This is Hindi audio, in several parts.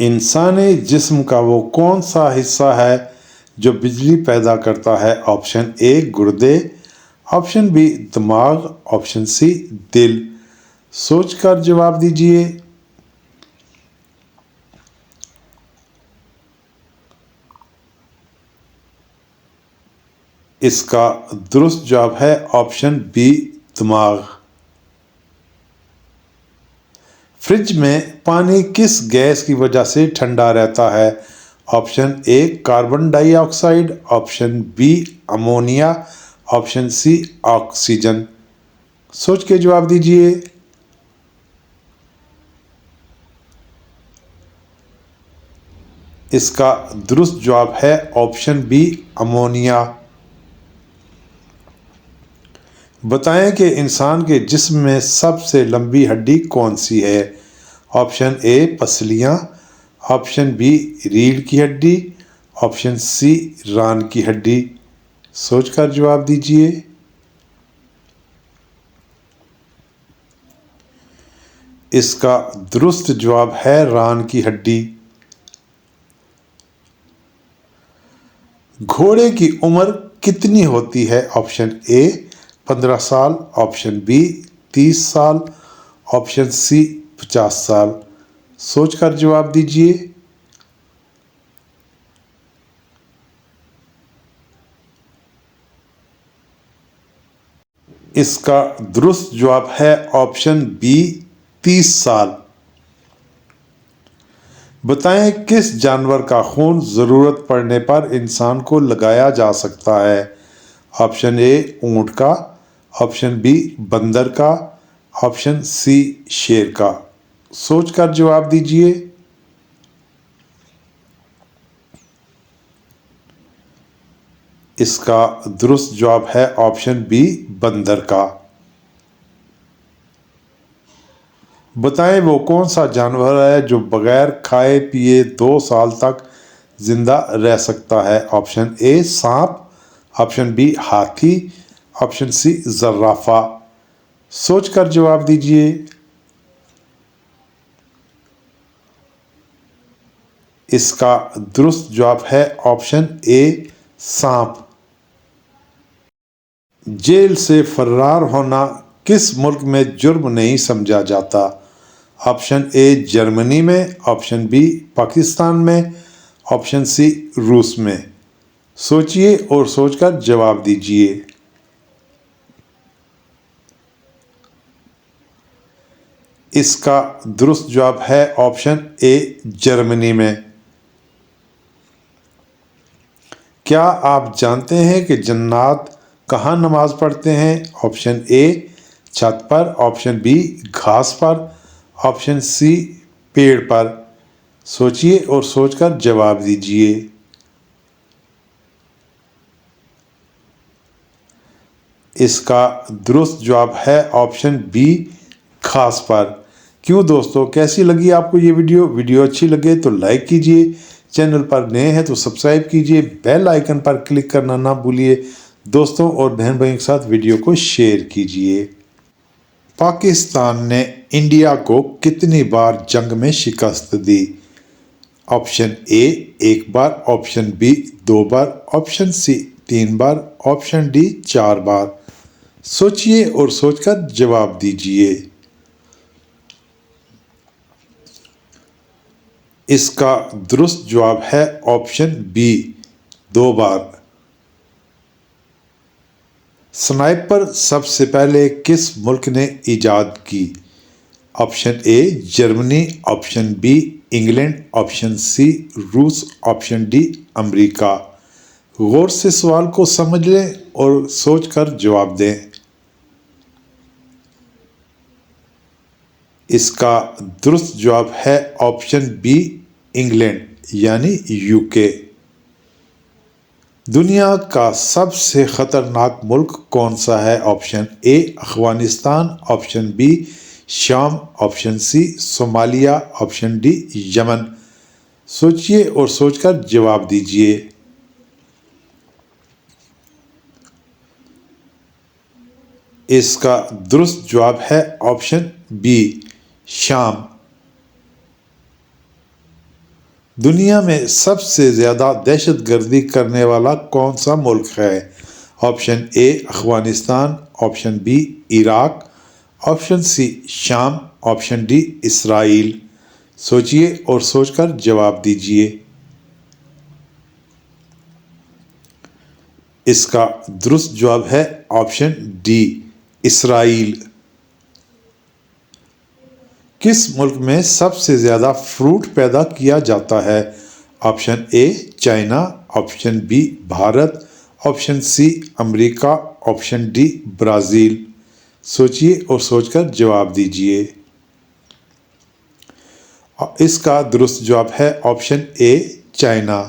इंसानी जिस्म का वो कौन सा हिस्सा है जो बिजली पैदा करता है? ऑप्शन ए गुर्दे, ऑप्शन बी दिमाग, ऑप्शन सी दिल। सोचकर जवाब दीजिए। इसका दुरुस्त जवाब है ऑप्शन बी दिमाग। फ्रिज में पानी किस गैस की वजह से ठंडा रहता है? Option A carbon dioxide, option B ammonia, option C oxygen. सोच के जवाब दीजिए। इसका दुरुस्त जवाब है ऑप्शन बी अमोनिया। बताएं कि इंसान के जिस्म में सबसे लंबी हड्डी कौन सी है? ऑप्शन ए पसलियां, ऑप्शन बी रीढ़ की हड्डी, ऑप्शन सी रान की हड्डी। सोचकर जवाब दीजिए। इसका दुरुस्त जवाब है रान की हड्डी। घोड़े की उम्र कितनी होती है? ऑप्शन ए 15 साल, ऑप्शन बी 30 साल, ऑप्शन सी 50 साल। सोचकर जवाब दीजिए। इसका दुरुस्त जवाब है ऑप्शन बी 30 साल। बताएं किस जानवर का खून ज़रूरत पड़ने पर इंसान को लगाया जा सकता है? ऑप्शन ए ऊंट का, ऑप्शन बी बंदर का, ऑप्शन सी शेर का। सोचकर जवाब दीजिए। इसका दुरुस्त जवाब है ऑप्शन बी बंदर का। बताएं वो कौन सा जानवर है जो बगैर खाए पिए 2 साल तक जिंदा रह सकता है? ऑप्शन ए सांप, ऑप्शन बी हाथी, ऑप्शन सी जर्राफा। सोचकर जवाब दीजिए। इसका दुरुस्त जवाब है ऑप्शन ए सांप। जेल से फरार होना किस मुल्क में जुर्म नहीं समझा जाता? ऑप्शन ए जर्मनी में, ऑप्शन बी पाकिस्तान में, ऑप्शन सी रूस में। सोचिए और सोचकर जवाब दीजिए। इसका दुरुस्त जवाब है ऑप्शन ए जर्मनी में। क्या आप जानते हैं कि जन्नात कहाँ नमाज पढ़ते हैं? ऑप्शन ए छत पर, ऑप्शन बी घास पर, ऑप्शन सी पेड़ पर। सोचिए और सोचकर जवाब दीजिए। इसका दुरुस्त जवाब है ऑप्शन बी घास पर। क्यों दोस्तों, कैसी लगी आपको ये वीडियो अच्छी लगे तो लाइक कीजिए, चैनल पर नए हैं तो सब्सक्राइब कीजिए, बेल आइकन पर क्लिक करना ना भूलिए। दोस्तों और बहन भाइयों के साथ वीडियो को शेयर कीजिए। पाकिस्तान ने इंडिया को कितनी बार जंग में शिकस्त दी? ऑप्शन ए 1 बार, ऑप्शन बी 2 बार, ऑप्शन सी 3 बार, ऑप्शन डी 4 बार। सोचिए और सोचकर जवाब दीजिए। इसका दुरुस्त जवाब है ऑप्शन बी 2 बार। स्नाइपर सबसे पहले किस मुल्क ने इजाद की? Option A Germany, option B England, option C रूस, ऑप्शन डी अमेरिका। गौर से सवाल को समझ लें और सोचकर जवाब दें। इसका दुरुस्त जवाब है ऑप्शन बी इंग्लैंड यानी यूके। दुनिया का सबसे खतरनाक मुल्क कौन सा है? Option A Afghanistan, option B शाम, option C Somalia, option D यमन। सोचिए और सोचकर जवाब दीजिए। इसका दुरुस्त जवाब है ऑप्शन बी शाम। दुनिया में सबसे ज़्यादा दहशतगर्दी करने वाला कौन सा मुल्क है? Option A Afghanistan, option B Iraq, option C शाम, ऑप्शन डी इसराइल। सोचिए और सोचकर जवाब दीजिए। इसका दुरुस्त जवाब है ऑप्शन डी इसराइल। किस मुल्क में सबसे ज़्यादा फ्रूट पैदा किया जाता है? Option A China, option B Bharat, option C America, option D Brazil. सोचिए और सोचकर जवाब दीजिए। इसका दुरुस्त जवाब है ऑप्शन ए चाइना।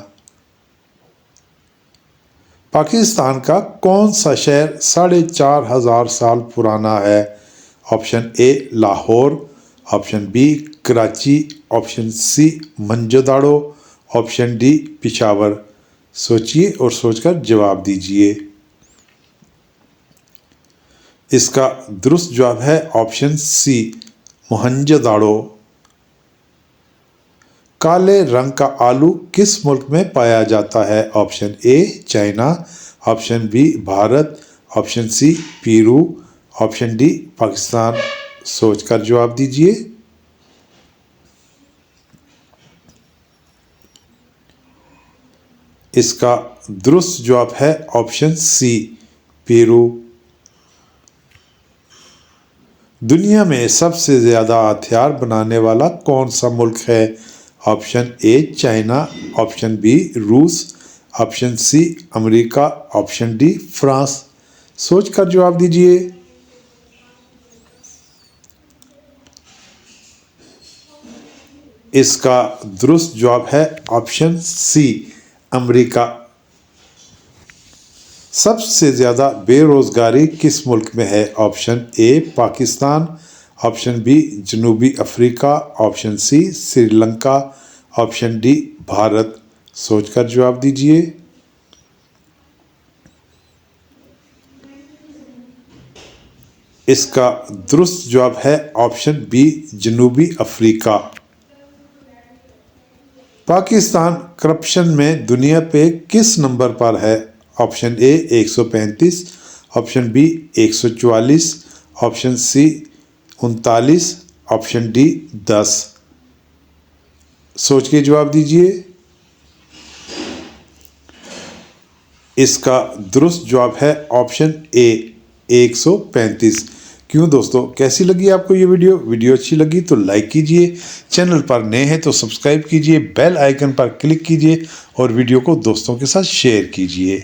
पाकिस्तान का कौन सा शहर 4500 साल पुराना है? Option A Lahore, option B Karachi, option C Mohenjodaro, option D Peshawar. सोचिए और सोचकर जवाब दीजिए। इसका दुरुस्त जवाब है ऑप्शन सी मोहनजोदाड़ो। काले रंग का आलू किस मुल्क में पाया जाता है? Option A China, option B Bharat, option C Peru, option D Pakistan. सोचकर जवाब दीजिए। इसका दुरुस्त जवाब है ऑप्शन सी पेरू। दुनिया में सबसे ज़्यादा हथियार बनाने वाला कौन सा मुल्क है? Option A China, option B रूस, option C America, option D France. सोचकर जवाब दीजिए। इसका दुरुस्त जवाब है ऑप्शन सी अमेरिका। सबसे ज़्यादा बेरोज़गारी किस मुल्क में है? Option A Pakistan, option B जनूबी Africa, option C Sri Lanka, option D Bharat. सोचकर जवाब दीजिए। इसका दुरुस्त जवाब है ऑप्शन बी जनूबी अफ्रीका। पाकिस्तान करप्शन में दुनिया पे किस नंबर पर है? Option A 135, option B 144, option C 39, option D 10। सोच के जवाब दीजिए। इसका दुरुस्त जवाब है ऑप्शन ए 135। क्यों दोस्तों, कैसी लगी आपको ये वीडियो अच्छी लगी तो लाइक कीजिए, चैनल पर नए हैं तो सब्सक्राइब कीजिए, बेल आइकन पर क्लिक कीजिए और वीडियो को दोस्तों के साथ शेयर कीजिए।